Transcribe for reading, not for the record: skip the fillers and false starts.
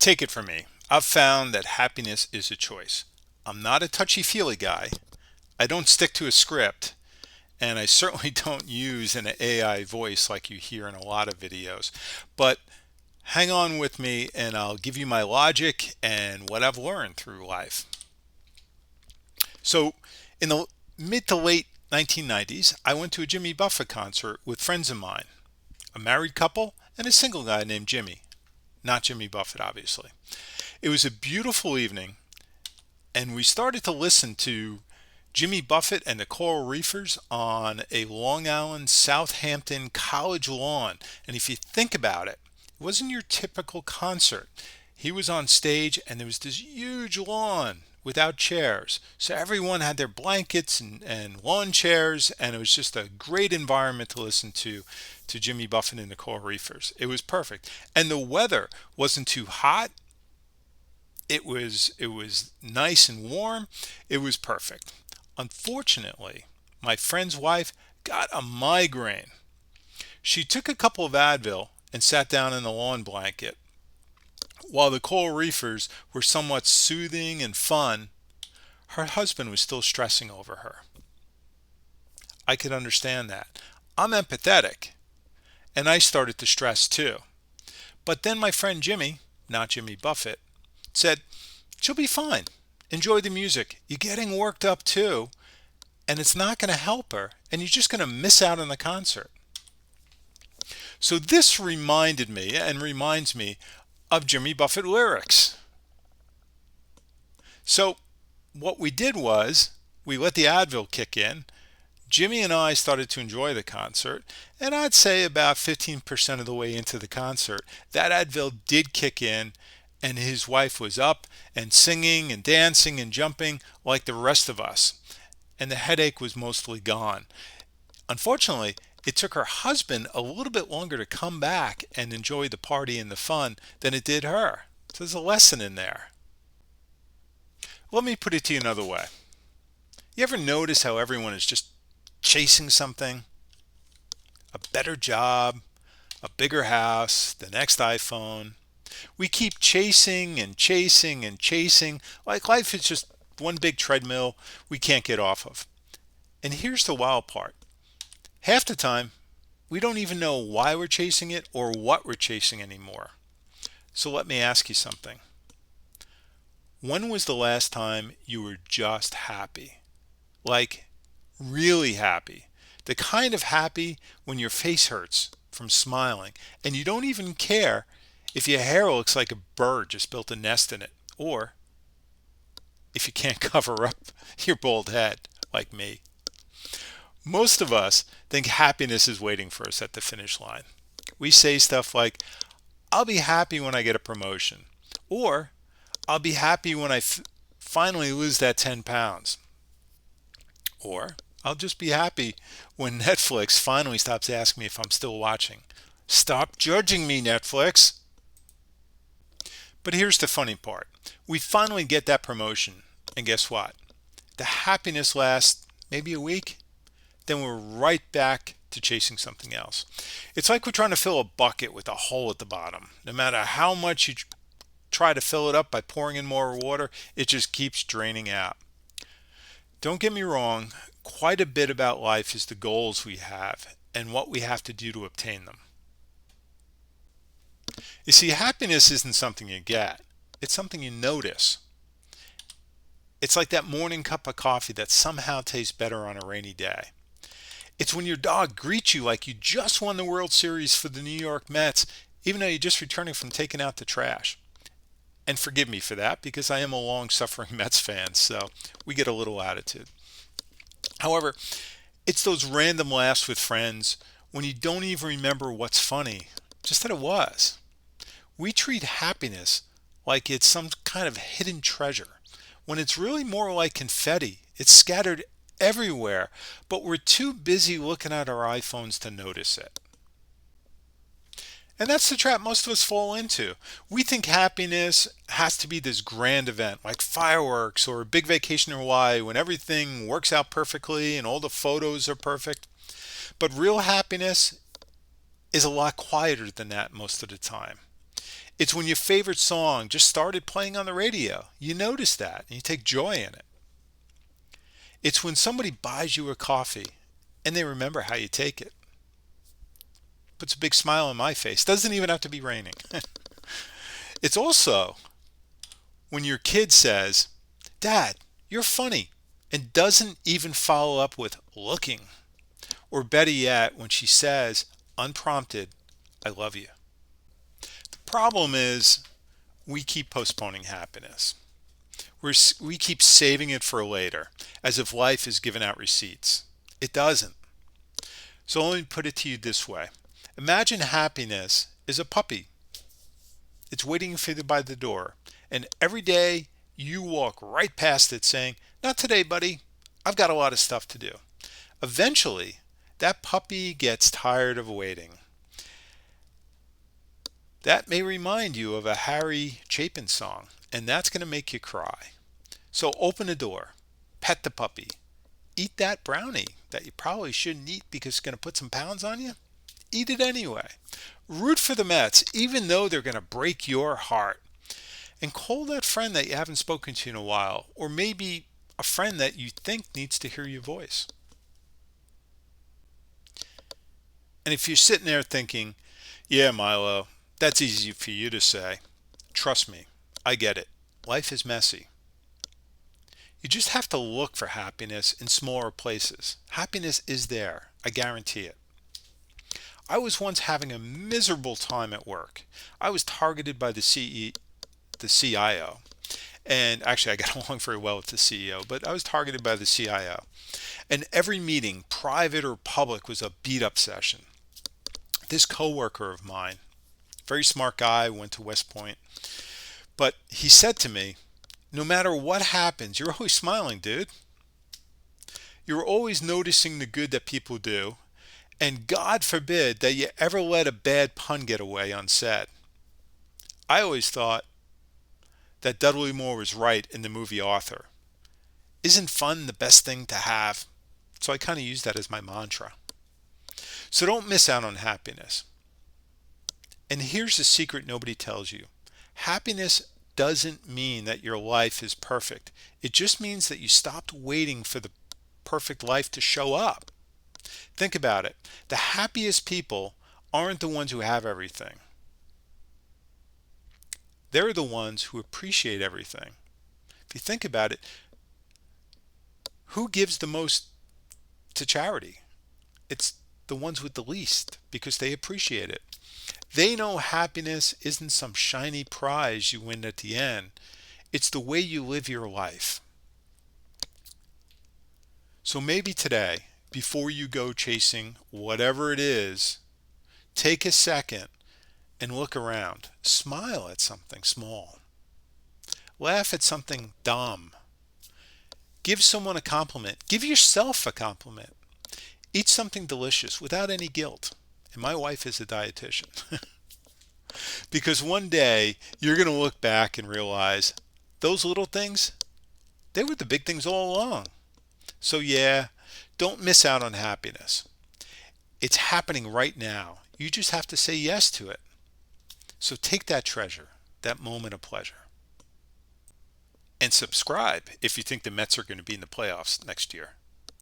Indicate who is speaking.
Speaker 1: Take it from me. I've found that happiness is a choice. I'm not a touchy-feely guy. I don't stick to a script, and I certainly don't use an AI voice like you hear in a lot of videos. But hang on with me, and I'll give you my logic and what I've learned through life. So, in the mid to late 1990s, I went to a Jimmy Buffett concert with friends of mine, a married couple and a single guy named Jimmy. Not Jimmy Buffett, obviously. It was a beautiful evening, and we started to listen to Jimmy Buffett and the Coral Reefers on a Long Island, Southampton college lawn. And if you think about it, it wasn't your typical concert. He was on stage, and there was this huge lawn without chairs. So everyone had their blankets and lawn chairs, and it was just a great environment to listen to Jimmy Buffett and the Coral Reefers. It was perfect. And the weather wasn't too hot. It was nice and warm. It was perfect. Unfortunately, my friend's wife got a migraine. She took a couple of Advil and sat down in the lawn blanket. While the coral reefers were somewhat soothing and fun, her husband was still stressing over her. I could understand that. I'm empathetic, and I started to stress too. But then my friend Jimmy, not Jimmy Buffett, said, "She'll be fine. Enjoy the music. You're getting worked up too, and it's not going to help her, and you're just going to miss out on the concert." So this reminded me and reminds me of Jimmy Buffett lyrics. So what we did was we let the Advil kick in. Jimmy and I started to enjoy the concert, and I'd say about 15% of the way into the concert, that Advil did kick in, and his wife was up and singing and dancing and jumping like the rest of us, and the headache was mostly gone. Unfortunately, it took her husband a little bit longer to come back and enjoy the party and the fun than it did her. So there's a lesson in there. Let me put it to you another way. You ever notice how everyone is just chasing something? A better job, a bigger house, the next iPhone. We keep chasing and chasing and chasing, like life is just one big treadmill we can't get off of. And here's the wild part. Half the time, we don't even know why we're chasing it or what we're chasing anymore. So let me ask you something. When was the last time you were just happy? Like, really happy. The kind of happy when your face hurts from smiling and you don't even care if your hair looks like a bird just built a nest in it, or if you can't cover up your bald head like me. Most of us think happiness is waiting for us at the finish line. We say stuff like, "I'll be happy when I get a promotion," or "I'll be happy when I finally lose that 10 pounds," or "I'll just be happy when Netflix finally stops asking me if I'm still watching." Stop judging me, Netflix. But here's the funny part. We finally get that promotion, and guess what? The happiness lasts maybe a week, then we're right back to chasing something else. It's like we're trying to fill a bucket with a hole at the bottom. No matter how much you try to fill it up by pouring in more water, it just keeps draining out. Don't get me wrong, quite a bit about life is the goals we have and what we have to do to obtain them. You see, happiness isn't something you get, it's something you notice. It's like that morning cup of coffee that somehow tastes better on a rainy day. It's when your dog greets you like you just won the World Series for the New York Mets, even though you're just returning from taking out the trash. And forgive me for that, because I am a long-suffering Mets fan, so we get a little attitude. However, it's those random laughs with friends when you don't even remember what's funny, just that it was. We treat happiness like it's some kind of hidden treasure, when it's really more like confetti. It's scattered everywhere, but we're too busy looking at our iPhones to notice it. And that's the trap most of us fall into. We think happiness has to be this grand event like fireworks or a big vacation in Hawaii when everything works out perfectly and all the photos are perfect. But real happiness is a lot quieter than that most of the time. It's when your favorite song just started playing on the radio. You notice that and you take joy in it. It's when somebody buys you a coffee and they remember how you take it. Puts a big smile on my face. Doesn't even have to be raining. It's also when your kid says, "Dad, you're funny," and doesn't even follow up with looking. Or better yet, when she says, unprompted, "I love you." The problem is we keep postponing happiness. We keep saving it for later, as if life is giving out receipts. It doesn't. So let me put it to you this way. Imagine happiness is a puppy. It's waiting for you by the door. And every day you walk right past it saying, "Not today, buddy. I've got a lot of stuff to do." Eventually, that puppy gets tired of waiting. That may remind you of a Harry Chapin song, and that's going to make you cry. So open the door, pet the puppy, eat that brownie that you probably shouldn't eat because it's going to put some pounds on you. Eat it anyway. Root for the Mets, even though they're going to break your heart. And call that friend that you haven't spoken to in a while, or maybe a friend that you think needs to hear your voice. And if you're sitting there thinking, "Yeah, Milo, that's easy for you to say," trust me, I get it. Life is messy. You just have to look for happiness in smaller places. Happiness is there, I guarantee it. I was once having a miserable time at work. I was targeted by the CIO. And actually, I got along very well with the CEO, but I was targeted by the CIO. And every meeting, private or public, was a beat up session. This coworker of mine, very smart guy, went to West Point, but he said to me, "No matter what happens, you're always smiling, dude. You're always noticing the good that people do, and God forbid that you ever let a bad pun get away unsaid." I always thought that Dudley Moore was right in the movie Arthur. Isn't fun the best thing to have? So I kind of use that as my mantra. So don't miss out on happiness. And here's the secret nobody tells you. Happiness doesn't mean that your life is perfect. It just means that you stopped waiting for the perfect life to show up. Think about it. The happiest people aren't the ones who have everything. They're the ones who appreciate everything. If you think about it, who gives the most to charity? It's the ones with the least because they appreciate it. They know happiness isn't some shiny prize you win at the end. It's the way you live your life. So maybe today, before you go chasing whatever it is, take a second and look around. Smile at something small. Laugh at something dumb. Give someone a compliment. Give yourself a compliment. Eat something delicious without any guilt. And my wife is a dietitian. Because one day you're going to look back and realize those little things, they were the big things all along. So yeah, don't miss out on happiness. It's happening right now. You just have to say yes to it. So take that treasure, that moment of pleasure. And subscribe if you think the Mets are going to be in the playoffs next year.